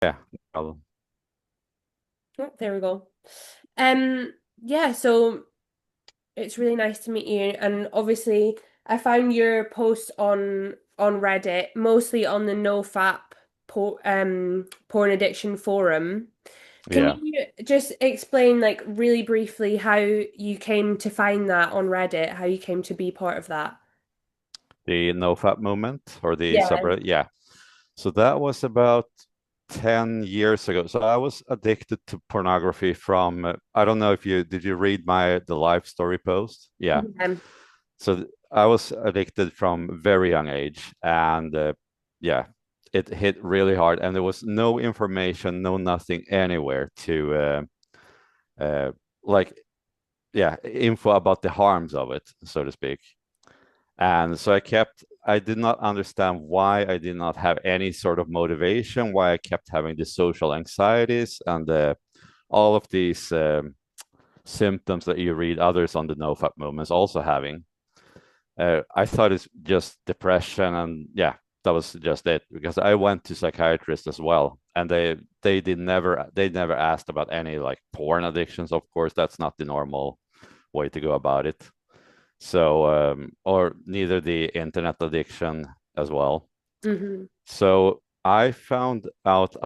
Yeah, no problem. Oh, there we go. Um, yeah, so it's really nice to meet you. And obviously, I found your post on Reddit, mostly on the NoFap porn addiction forum. Can Yeah, you just explain, like, really briefly how you came to find that on Reddit, how you came to be part of that? the NoFap movement or the Yeah. subreddit. Yeah, so that was about 10 years ago. So I was addicted to pornography from, I don't know if you did you read the life story post? Yeah. Yeah. So I was addicted from very young age, and yeah, it hit really hard, and there was no information, no nothing anywhere to uh, like, yeah, info about the harms of it, so to speak. And so I did not understand why I did not have any sort of motivation, why I kept having the social anxieties and all of these symptoms that you read others on the NoFap movements also having. I thought it's just depression, and yeah, that was just it. Because I went to psychiatrists as well, and they never asked about any like porn addictions. Of course, that's not the normal way to go about it. So or neither the internet addiction as well. Hmm. So I found out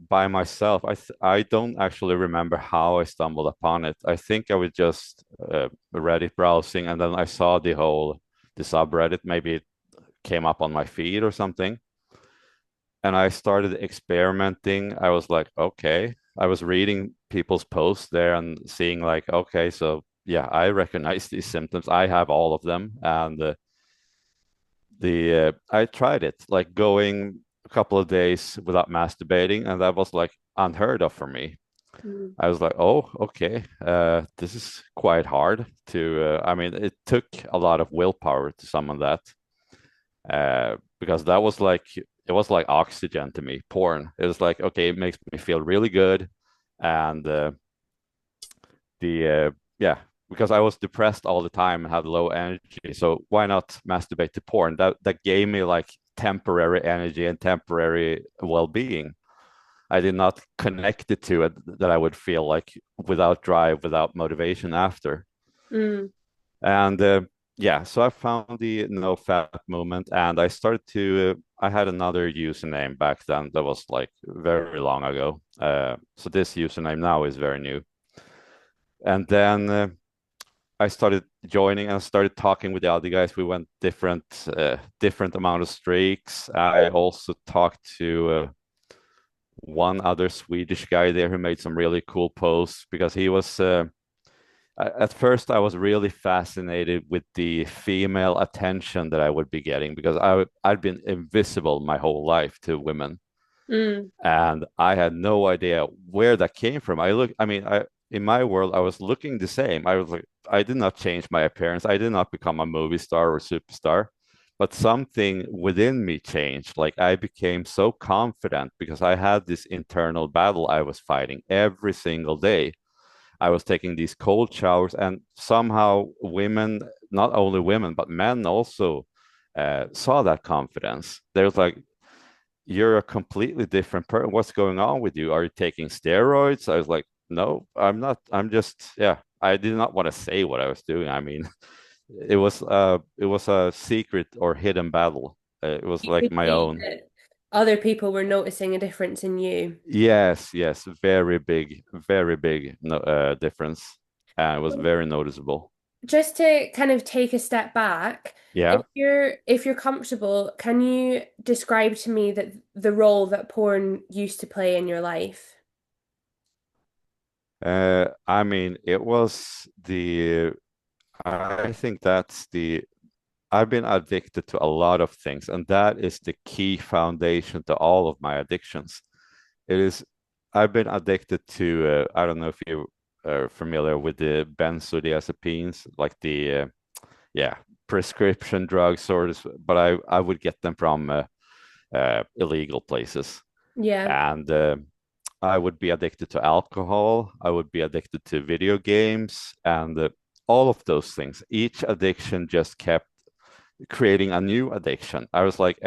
by myself. I don't actually remember how I stumbled upon it. I think I was just Reddit browsing, and then I saw the subreddit. Maybe it came up on my feed or something, and I started experimenting. I was like, okay. I was reading people's posts there and seeing like, okay, so yeah, I recognize these symptoms. I have all of them, and the I tried it, like going a couple of days without masturbating, and that was like unheard of for me. I was like, oh, okay, this is quite hard to. I mean, it took a lot of willpower to summon that, because that was like it was like oxygen to me. Porn. It was like, okay, it makes me feel really good, and the yeah, because I was depressed all the time and had low energy. So why not masturbate to porn? That gave me like temporary energy and temporary well-being. I did not connect it to it that I would feel like without drive, without motivation after. Mm. And yeah, so I found the NoFap movement, and I started to. I had another username back then that was like very long ago. So this username now is very new. And then I started joining and started talking with the other guys. We went different amount of streaks. I also talked to one other Swedish guy there who made some really cool posts because he was. At first, I was really fascinated with the female attention that I would be getting because I'd been invisible my whole life to women, Mm. and I had no idea where that came from. I mean, in my world, I was looking the same. I was like, I did not change my appearance. I did not become a movie star or superstar, but something within me changed. Like I became so confident because I had this internal battle I was fighting every single day. I was taking these cold showers, and somehow women, not only women, but men also saw that confidence. There was like, you're a completely different person. What's going on with you? Are you taking steroids? I was like, no, I'm not. I'm just, yeah. I did not want to say what I was doing. I mean, it was a secret or hidden battle. It was You like could my see own. that other people were noticing a difference in you. Yes, yes, very big no, difference, and it was very noticeable. Just to kind of take a step back, Yeah. if you're comfortable, can you describe to me that the role that porn used to play in your life? I mean, it was I think that's I've been addicted to a lot of things, and that is the key foundation to all of my addictions. It is, I've been addicted to, I don't know if you are familiar with the benzodiazepines, like yeah, prescription drugs, sort of, but I would get them from illegal places. Yeah. And I would be addicted to alcohol. I would be addicted to video games and all of those things. Each addiction just kept creating a new addiction. I was like,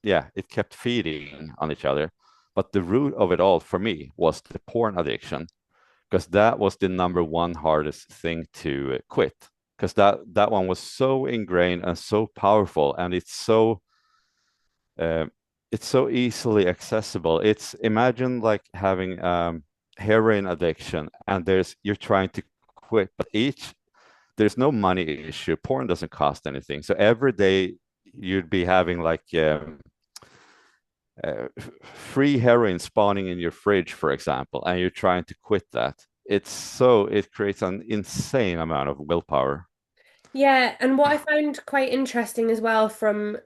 yeah, it kept feeding on each other. but the root of it all for me was the porn addiction, because that was the number one hardest thing to quit, because that one was so ingrained and so powerful, and uh, it's so easily accessible. It's imagine like having heroin addiction, and you're trying to quit, but there's no money issue. Porn doesn't cost anything, so every day you'd be having like free heroin spawning in your fridge, for example, and you're trying to quit that. It creates an insane amount of willpower. Yeah, and what I found quite interesting as well from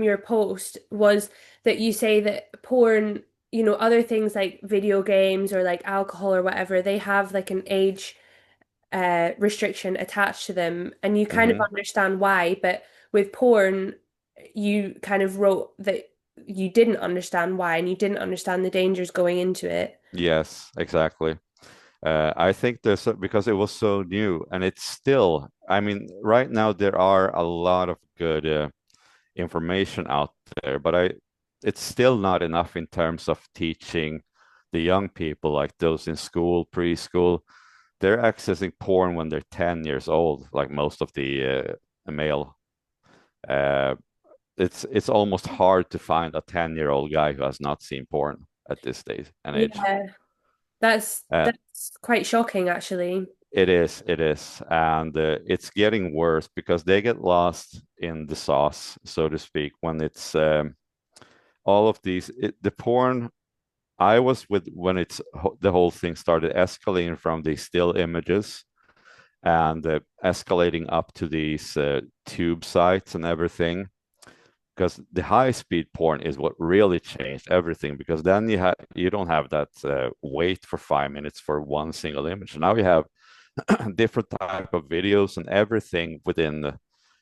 your post was that you say that porn, other things like video games or like alcohol or whatever, they have like an age restriction attached to them, and you kind of Hmm. understand why, but with porn, you kind of wrote that you didn't understand why and you didn't understand the dangers going into it. Yes, exactly. I think because it was so new, and it's still, I mean, right now there are a lot of good information out there, but it's still not enough in terms of teaching the young people, like those in school, preschool. They're accessing porn when they're 10 years old, like most of the male. Uh, it's almost hard to find a 10-year-old guy who has not seen porn at this stage and age. Yeah, that's And that's quite shocking actually. it is, and it's getting worse because they get lost in the sauce, so to speak, when it's all of the porn I was with when the whole thing started escalating from these still images and escalating up to these tube sites and everything. Because the high speed porn is what really changed everything. Because then you don't have that wait for 5 minutes for one single image. Now you have different type of videos and everything within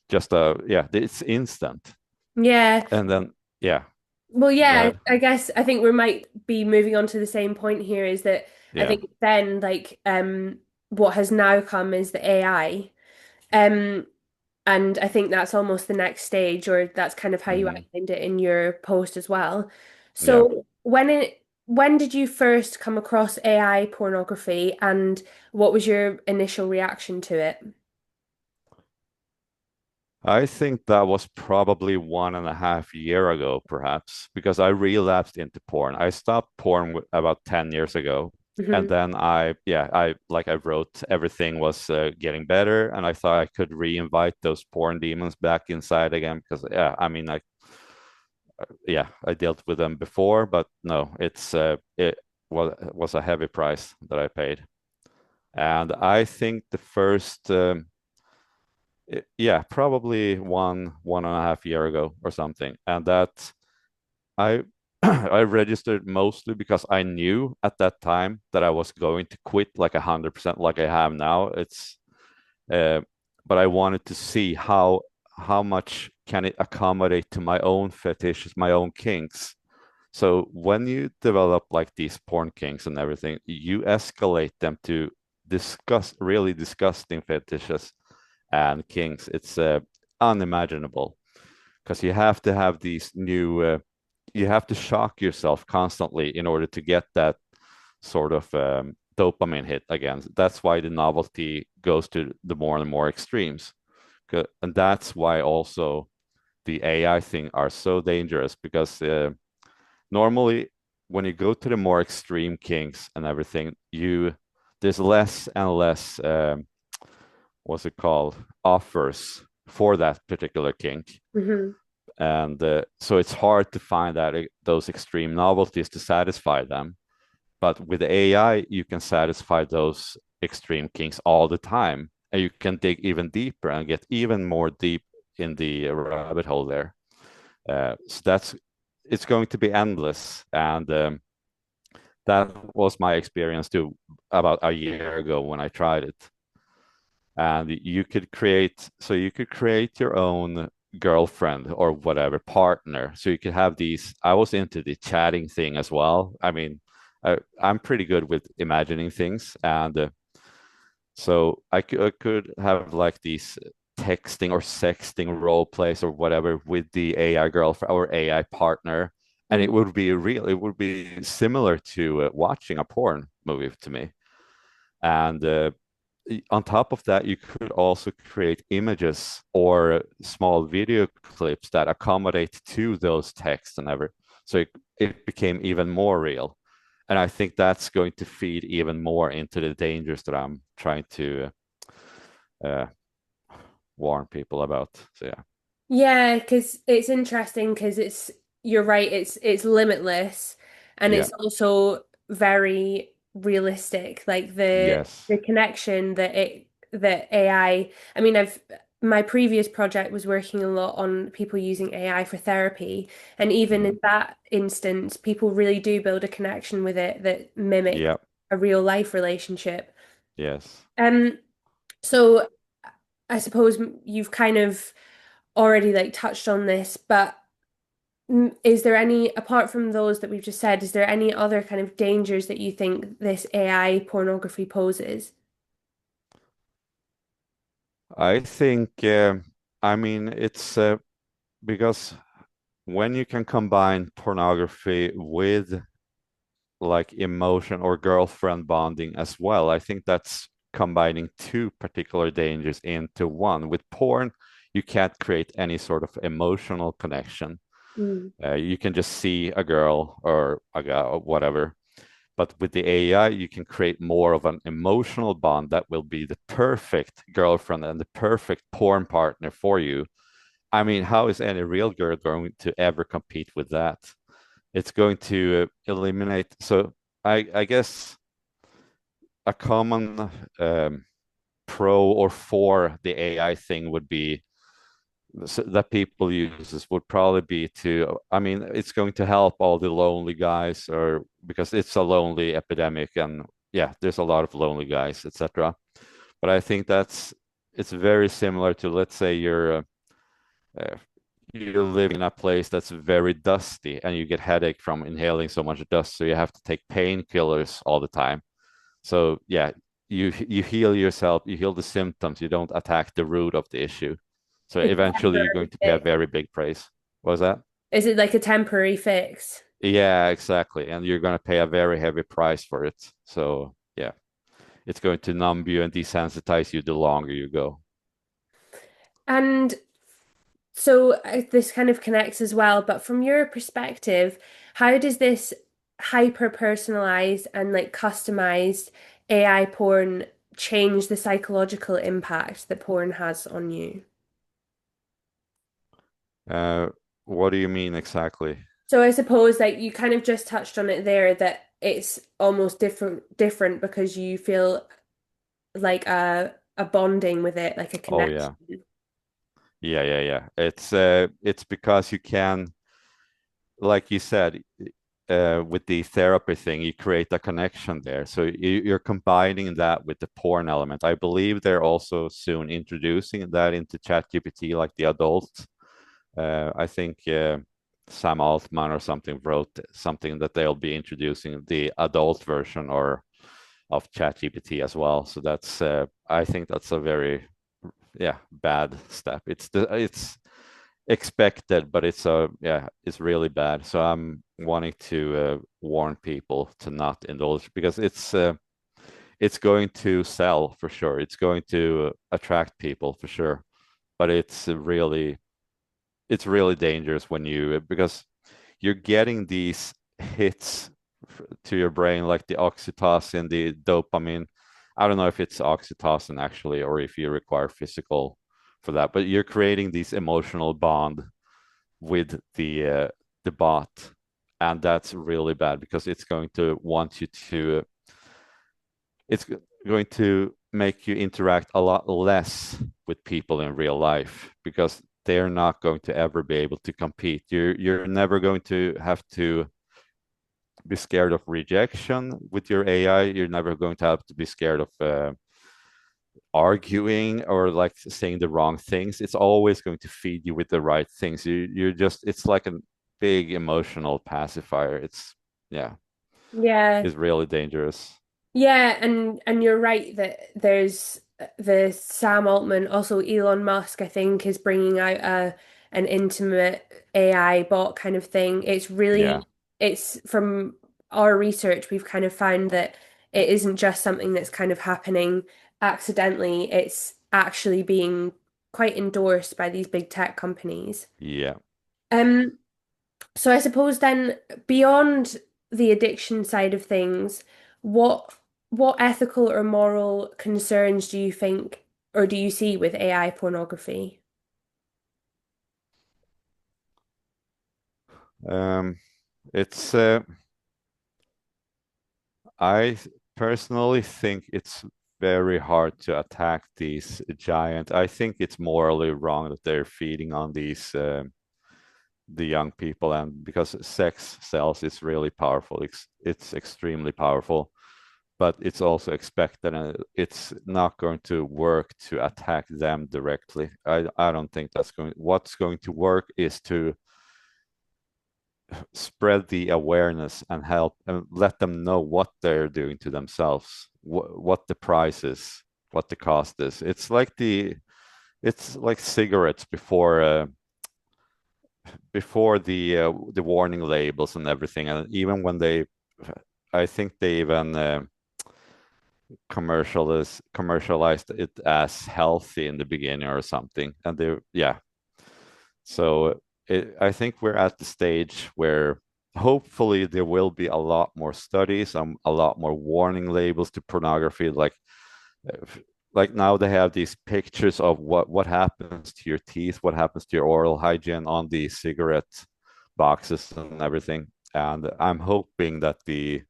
just it's instant. Yeah. And then yeah, Well, go yeah, ahead. I guess I think we might be moving on to the same point here is that I Yeah. think then like what has now come is the AI. Um and I think that's almost the next stage, or that's kind of how you Hmm. outlined it in your post as well. Yeah. So when did you first come across AI pornography and what was your initial reaction to it? I think that was probably 1.5 year ago, perhaps, because I relapsed into porn. I stopped porn about 10 years ago. And Hmm. then I wrote, everything was getting better. And I thought I could re-invite those porn demons back inside again because, yeah, I mean, I dealt with them before, but no, it was a heavy price that I paid. And I think the first, yeah, probably 1.5 year ago or something. And that I I registered mostly because I knew at that time that I was going to quit like 100% like I have now. Uh, but I wanted to see how much can it accommodate to my own fetishes, my own kinks. So when you develop like these porn kinks and everything, you escalate them to really disgusting fetishes and kinks. It's unimaginable because you have to have these you have to shock yourself constantly in order to get that sort of dopamine hit again. That's why the novelty goes to the more and more extremes. And that's why also the AI thing are so dangerous because normally when you go to the more extreme kinks and everything, there's less and less what's it called, offers for that particular kink. Hmm. And so it's hard to find those extreme novelties to satisfy them. But with AI, you can satisfy those extreme kinks all the time, and you can dig even deeper and get even more deep in the rabbit hole there. So it's going to be endless, and that was my experience too about a year ago when I tried it. And you could create your own girlfriend or whatever partner. So you could have these. I was into the chatting thing as well. I mean, I'm pretty good with imagining things, and so I could have like these texting or sexting role plays or whatever with the AI girlfriend or AI partner, And Mm. it would be similar to watching a porn movie to me. And on top of that, you could also create images or small video clips that accommodate to those texts and ever. So it became even more real. And I think that's going to feed even more into the dangers that I'm trying to uh, warn people about. So yeah, Yeah, because it's interesting because you're right, it's limitless and yeah, it's also very realistic. Like yes, the connection that I mean my previous project was working a lot on people using AI for therapy, and even mm, in that instance, people really do build a connection with it that mimics yeah, a real life relationship. yes. Um, so I suppose you've kind of already like touched on this, but is there any, apart from those that we've just said, is there any other kind of dangers that you think this AI pornography poses? I think, I mean, it's because when you can combine pornography with like emotion or girlfriend bonding as well, I think that's combining two particular dangers into one. With porn, you can't create any sort of emotional connection. Mm. You can just see a girl or a guy or whatever. But with the AI, you can create more of an emotional bond that will be the perfect girlfriend and the perfect porn partner for you. I mean, how is any real girl going to ever compete with that? It's going to eliminate. So I guess a common pro or for the AI thing would be that people uses would probably be to, I mean, it's going to help all the lonely guys, or because it's a lonely epidemic, and yeah, there's a lot of lonely guys, etc. But I think it's very similar to, let's say uh, you're living in a place that's very dusty and you get headache from inhaling so much dust, so you have to take painkillers all the time. So yeah, you heal yourself, you heal the symptoms, you don't attack the root of the issue. So It's a eventually you're going temporary to pay a fix. very big price. What was that? Is it like a temporary fix? Yeah, exactly. And you're going to pay a very heavy price for it. So yeah, it's going to numb you and desensitize you the longer you go. And so this kind of connects as well, but from your perspective, how does this hyper personalized and like customized AI porn change the psychological impact that porn has on you? Uh, what do you mean exactly? So I suppose like you kind of just touched on it there that it's almost different because you feel like a bonding with it, like a Oh connection. yeah. Yeah, yeah, yeah. It's because you can, like you said, with the therapy thing, you create a connection there. So you're combining that with the porn element. I believe they're also soon introducing that into ChatGPT, like the adult. I think Sam Altman or something wrote something that they'll be introducing the adult version or of ChatGPT as well. So that's I think that's a very bad step. It's expected, but it's really bad. So I'm wanting to warn people to not indulge because it's going to sell for sure. It's going to attract people for sure, but it's really dangerous when you because you're getting these hits to your brain like the oxytocin, the dopamine. I don't know if it's oxytocin actually, or if you require physical for that, but you're creating this emotional bond with the bot, and that's really bad because it's going to want you to it's going to make you interact a lot less with people in real life because they're not going to ever be able to compete. You're never going to have to be scared of rejection with your AI. You're never going to have to be scared of arguing or like saying the wrong things. It's always going to feed you with the right things. You're just it's like a big emotional pacifier. Yeah, Yeah. it's really dangerous. Yeah, and you're right that there's the Sam Altman, also Elon Musk, I think, is bringing out an intimate AI bot kind of thing. Yeah. It's from our research, we've kind of found that it isn't just something that's kind of happening accidentally, it's actually being quite endorsed by these big tech companies. Yeah. Um, so I suppose then beyond the addiction side of things, what what ethical or moral concerns do you think or do you see with AI pornography? Um, it's I personally think it's very hard to attack these giants. I think it's morally wrong that they're feeding on these the young people, and because sex sells, it's really powerful. It's extremely powerful, but it's also expected, and it's not going to work to attack them directly. I don't think that's going. What's going to work is to spread the awareness and help and let them know what they're doing to themselves, what the price is, what the cost is. It's like cigarettes before the warning labels and everything, and even when they, I think they even commercialized it as healthy in the beginning or something, and they yeah. So I think we're at the stage where hopefully there will be a lot more studies, a lot more warning labels to pornography. Uh, like now they have these pictures of what happens to your teeth, what happens to your oral hygiene on the cigarette boxes and everything. And I'm hoping that the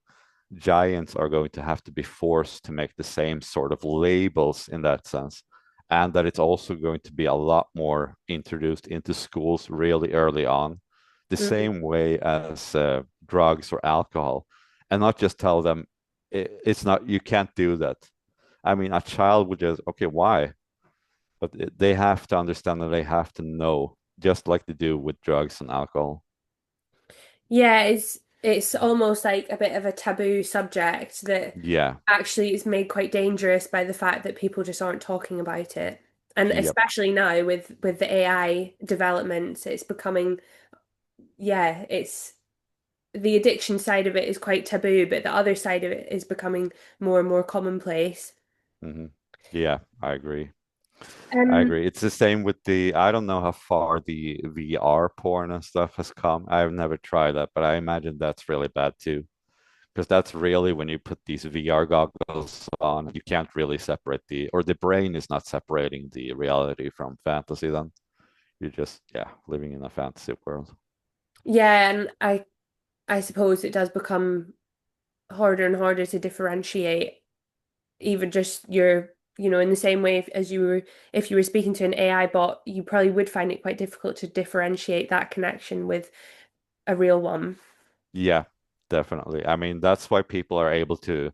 giants are going to have to be forced to make the same sort of labels in that sense. And that it's also going to be a lot more introduced into schools really early on, the Mm. same way as drugs or alcohol, and not just tell them it's not, you can't do that. I mean, a child would just, okay, why? But they have to understand and they have to know, just like they do with drugs and alcohol. Yeah, it's almost like a bit of a taboo subject that Yeah. actually is made quite dangerous by the fact that people just aren't talking about it. And Yep. especially now with the AI developments, it's becoming, yeah, it's the addiction side of it is quite taboo, but the other side of it is becoming more and more commonplace. Hmm. Yeah, I agree. I Um, agree. It's the same with I don't know how far the VR porn and stuff has come. I've never tried that, but I imagine that's really bad too. Because that's really when you put these VR goggles on, you can't really separate or the brain is not separating the reality from fantasy then. You're just, yeah, living in a fantasy world. yeah, and I suppose it does become harder and harder to differentiate even just your, in the same way as if you were speaking to an AI bot, you probably would find it quite difficult to differentiate that connection with a real one. Yeah, definitely. I mean, that's why people are able to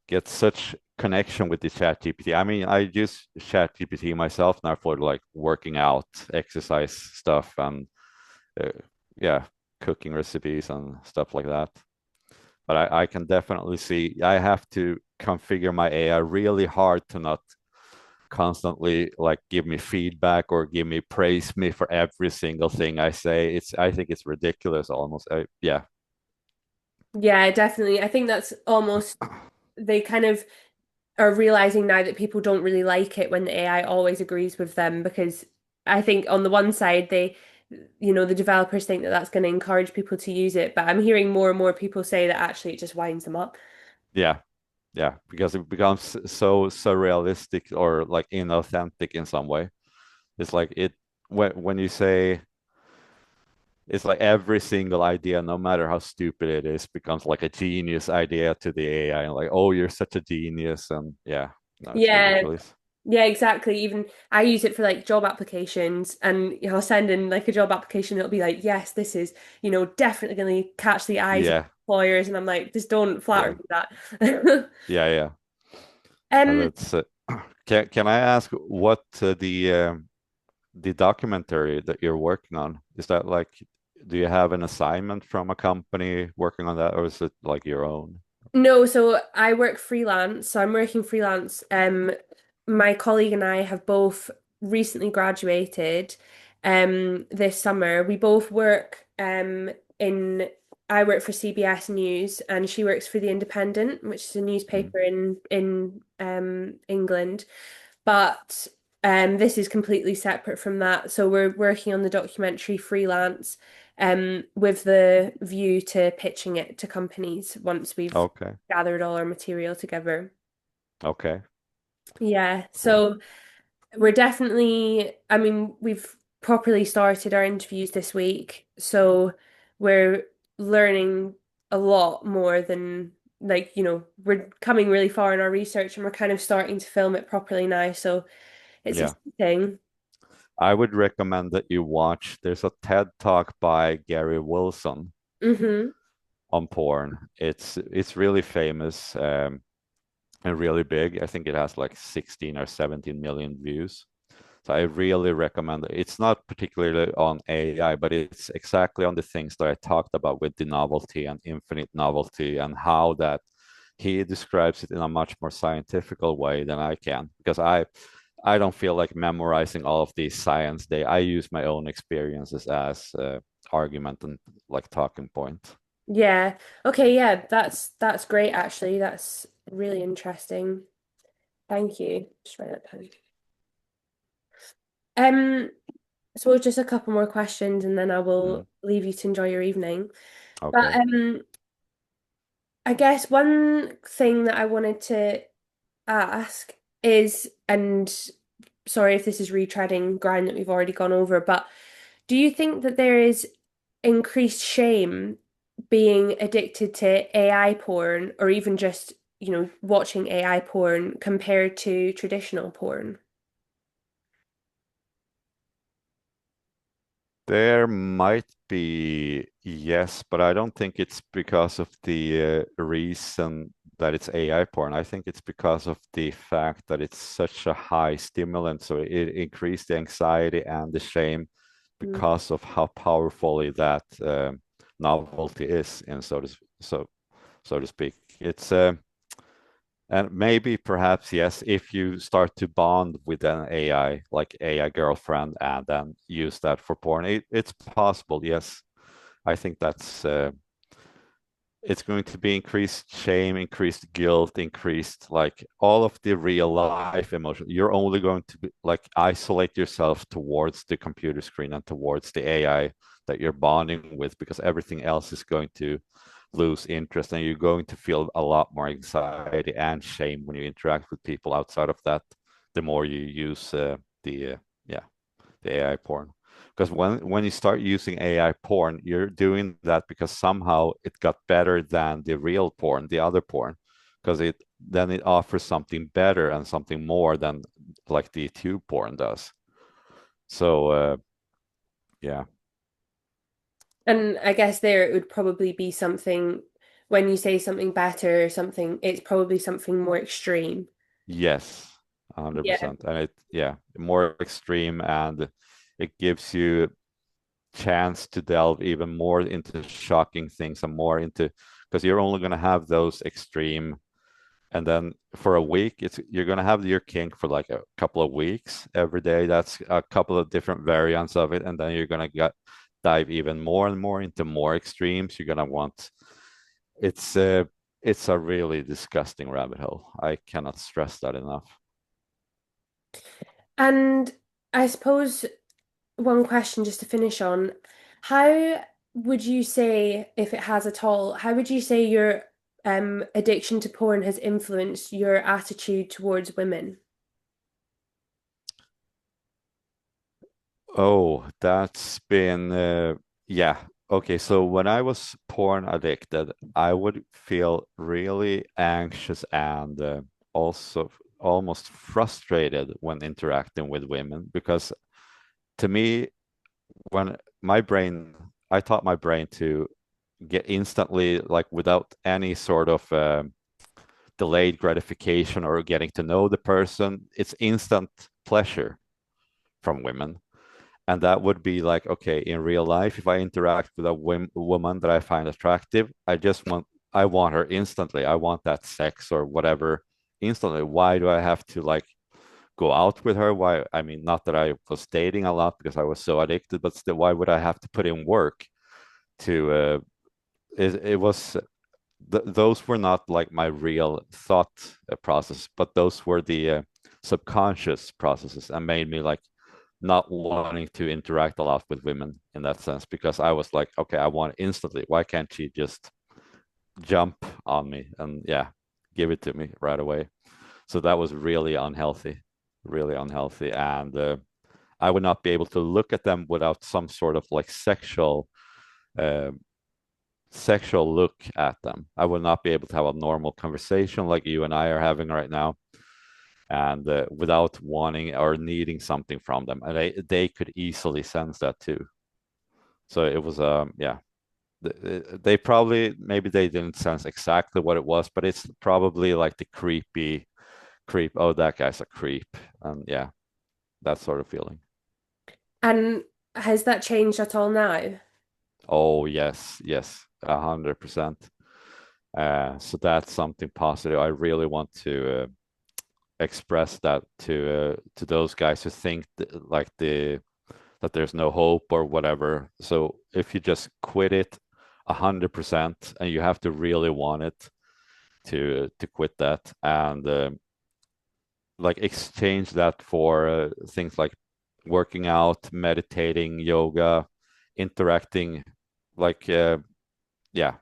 get such connection with the ChatGPT. I mean, I use ChatGPT myself now for like working out, exercise stuff, and uh, yeah, cooking recipes and stuff like that. But I can definitely see I have to configure my AI really hard to not constantly like give me feedback or give me praise me for every single thing I say. I think it's ridiculous almost. Yeah, Yeah, definitely. I think that's almost they kind of are realizing now that people don't really like it when the AI always agrees with them because I think on the one side the developers think that that's going to encourage people to use it, but I'm hearing more and more people say that actually it just winds them up. yeah, yeah, because it becomes so surrealistic or like inauthentic in some way. It's like when you say it's like every single idea, no matter how stupid it is, becomes like a genius idea to the AI, and like, oh, you're such a genius, and yeah, no, it's Yeah, ridiculous. yeah, exactly. Even I use it for like job applications and I'll send in like a job application. It'll be like, yes, this is, definitely going to catch the eyes of Yeah, employers. And I'm like, just don't flatter yeah, me that. yeah, yeah. Um, That's can I ask what the documentary that you're working on is that like? Do you have an assignment from a company working on that, or is it like your own? no, so I work freelance. So I'm working freelance. My colleague and I have both recently graduated. this summer. We both work in I work for CBS News and she works for The Independent, which is a Mm. newspaper in England. But this is completely separate from that. So we're working on the documentary freelance with the view to pitching it to companies once we've Okay. gathered all our material together. Okay. Yeah, Cool. so we're definitely, I mean, we've properly started our interviews this week, so we're learning a lot more than we're coming really far in our research and we're kind of starting to film it properly now, so it's Yeah. exciting. I would recommend that you watch. There's a TED Talk by Gary Wilson Mm-hmm. on porn. It's really famous and really big. I think it has like 16 or 17 million views. So I really recommend it. It's not particularly on AI, but it's exactly on the things that I talked about with the novelty and infinite novelty and how that he describes it in a much more scientific way than I can because I don't feel like memorizing all of these science. I use my own experiences as argument and like talking point. Yeah. Okay, yeah, that's great actually. That's really interesting. Thank you. Just write that down. Um, so just a couple more questions and then I Mm, will leave you to enjoy your evening. But okay. I guess one thing that I wanted to ask is, and sorry if this is retreading ground that we've already gone over, but do you think that there is increased shame being addicted to AI porn or even just, watching AI porn compared to traditional porn? There might be, yes, but I don't think it's because of the reason that it's AI porn. I think it's because of the fact that it's such a high stimulant. So it increased the anxiety and the shame Mm. because of how powerfully that novelty is, and so to speak. It's and maybe perhaps yes, if you start to bond with an AI, like AI girlfriend, and then use that for porn, it's possible. Yes, I think that's it's going to be increased shame, increased guilt, increased like all of the real life emotion. You're only going to be like isolate yourself towards the computer screen and towards the AI that you're bonding with because everything else is going to lose interest and you're going to feel a lot more anxiety and shame when you interact with people outside of that, the more you use the yeah the AI porn. Because when you start using AI porn, you're doing that because somehow it got better than the real porn, the other porn, because it offers something better and something more than like the tube porn does. So yeah, And I guess there it would probably be something, when you say something better or something, it's probably something more extreme. yes, Yeah. 100%. And it yeah, more extreme and it gives you chance to delve even more into shocking things and more into because you're only going to have those extreme and then for a week it's you're going to have your kink for like a couple of weeks every day. That's a couple of different variants of it, and then you're going to get dive even more and more into more extremes. You're going to want it's a it's a really disgusting rabbit hole. I cannot stress that enough. And I suppose one question just to finish on, how would you say, if it has at all, how would you say your addiction to porn has influenced your attitude towards women? Oh, that's been yeah. Okay, so when I was porn addicted, I would feel really anxious and also almost frustrated when interacting with women because to me, when my brain, I taught my brain to get instantly, like without any sort of delayed gratification or getting to know the person, it's instant pleasure from women. And that would be like, okay, in real life, if I interact with a woman that I find attractive, I want her instantly. I want that sex or whatever instantly. Why do I have to like go out with her? Why? I mean, not that I was dating a lot because I was so addicted, but still, why would I have to put in work to it was those were not like my real thought process, but those were the subconscious processes and made me like not wanting to interact a lot with women in that sense because I was like, okay, I want it instantly. Why can't she just jump on me and yeah, give it to me right away? So that was really unhealthy. And I would not be able to look at them without some sort of like uh, sexual look at them. I would not be able to have a normal conversation like you and I are having right now, and without wanting or needing something from them. And they could easily sense that too. So it was yeah. They probably maybe they didn't sense exactly what it was, but it's probably like the creep. Oh, that guy's a creep, and yeah, that sort of feeling. And has that changed at all now? Oh yes, yes, 100%. So that's something positive. I really want to express that to those guys who think like that there's no hope or whatever. So if you just quit it 100% and you have to really want it to quit that and like exchange that for things like working out, meditating, yoga, interacting, like yeah,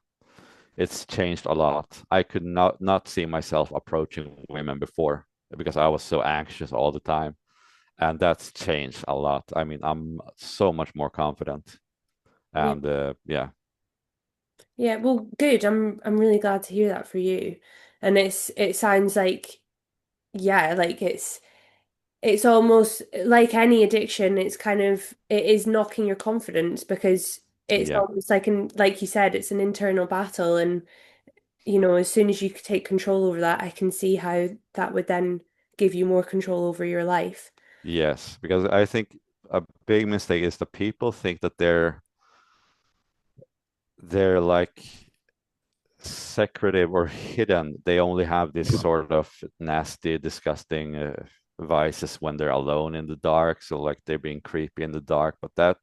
it's changed a lot. I could not see myself approaching women before because I was so anxious all the time, and that's changed a lot. I mean, I'm so much more confident, Yeah. and yeah, Yeah, well, good. I'm really glad to hear that for you. And it sounds like yeah, like it's almost like any addiction, it's kind of it is knocking your confidence because it's yeah, almost like like you said, it's an internal battle and as soon as you take control over that, I can see how that would then give you more control over your life. yes, because I think a big mistake is that people think that they're like secretive or hidden. They only have this sort of nasty, disgusting vices when they're alone in the dark. So like they're being creepy in the dark. But that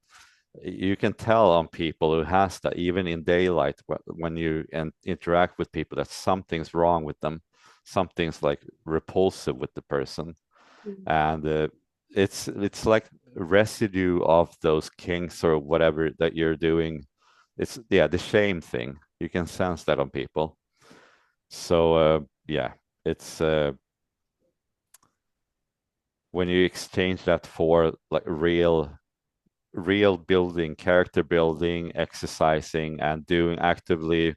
you can tell on people who has that even in daylight when you interact with people that something's wrong with them. Something's like repulsive with the person, Mm. and it's like residue of those kinks or whatever that you're doing. It's yeah, the shame thing. You can sense that on people. So yeah, it's when you exchange that for like real building, character building, exercising, and doing actively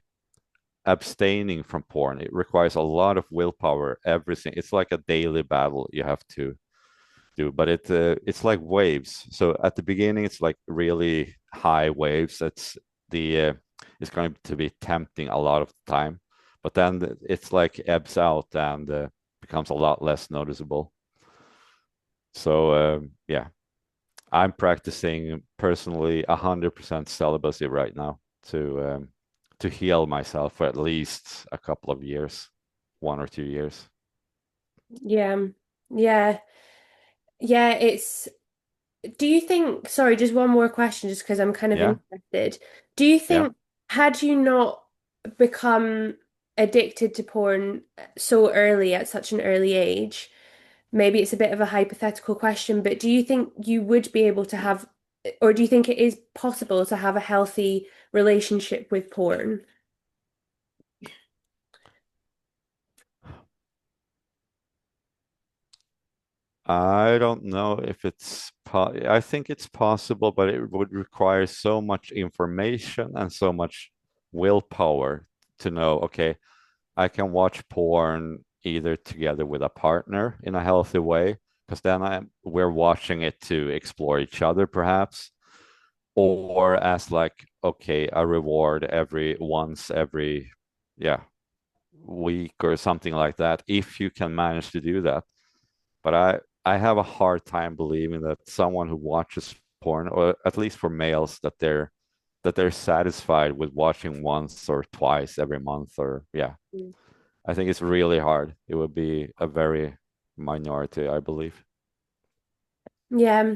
abstaining from porn. It requires a lot of willpower. Everything. It's like a daily battle you have to do, but it's like waves. So at the beginning, it's like really high waves. It's going to be tempting a lot of the time, but then it's like ebbs out and becomes a lot less noticeable. So yeah, I'm practicing personally 100% celibacy right now to heal myself for at least a couple of years, 1 or 2 years. Yeah. Yeah. Yeah, do you think, sorry, just one more question, just because I'm kind of Yeah, interested. Do you yeah. think, had you not become addicted to porn so early at such an early age, maybe it's a bit of a hypothetical question, but do you think you would be able to have, or do you think it is possible to have a healthy relationship with porn? I don't know if I think it's possible, but it would require so much information and so much willpower to know, okay, I can watch porn either together with a partner in a healthy way, because then we're watching it to explore each other perhaps, or as like, okay, a reward every yeah, week or something like that, if you can manage to do that. But I have a hard time believing that someone who watches porn, or at least for males, that they're satisfied with watching once or twice every month or yeah. Mm. I think it's really hard. It would be a very minority, I believe. Yeah.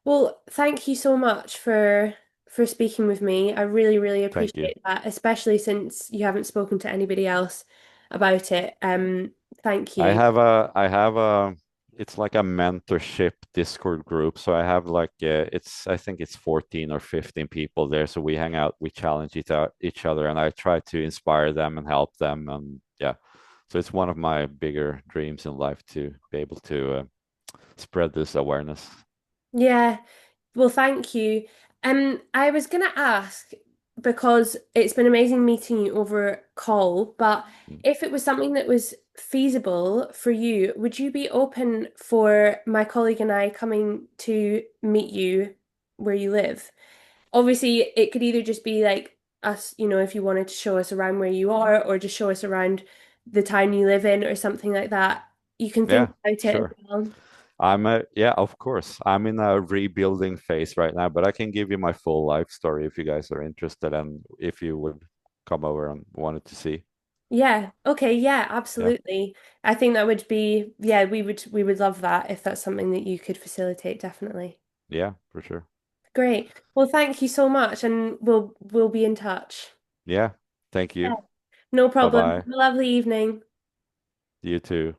Well, thank you so much for speaking with me. I really, really Thank you. appreciate that, especially since you haven't spoken to anybody else about it. Thank you. I have a, it's like a mentorship Discord group. So I have like, I think it's 14 or 15 people there. So we hang out, we challenge each other, and I try to inspire them and help them. And yeah, so it's one of my bigger dreams in life to be able to spread this awareness. Yeah. Well, thank you. I was gonna ask because it's been amazing meeting you over call, but Mm. if it was something that was feasible for you, would you be open for my colleague and I coming to meet you where you live? Obviously, it could either just be like us, if you wanted to show us around where you are, or just show us around the town you live in, or something like that. You can think Yeah, about it as sure. well. Yeah, of course. I'm in a rebuilding phase right now, but I can give you my full life story if you guys are interested and if you would come over and wanted to see. Yeah. Okay. Yeah, Yeah. absolutely. I think that would be, yeah, we would love that if that's something that you could facilitate, definitely. Yeah, for sure. Great. Well, thank you so much, and we'll be in touch. Yeah. Thank Yeah. you. No problem. Bye-bye. Have a lovely evening. You too.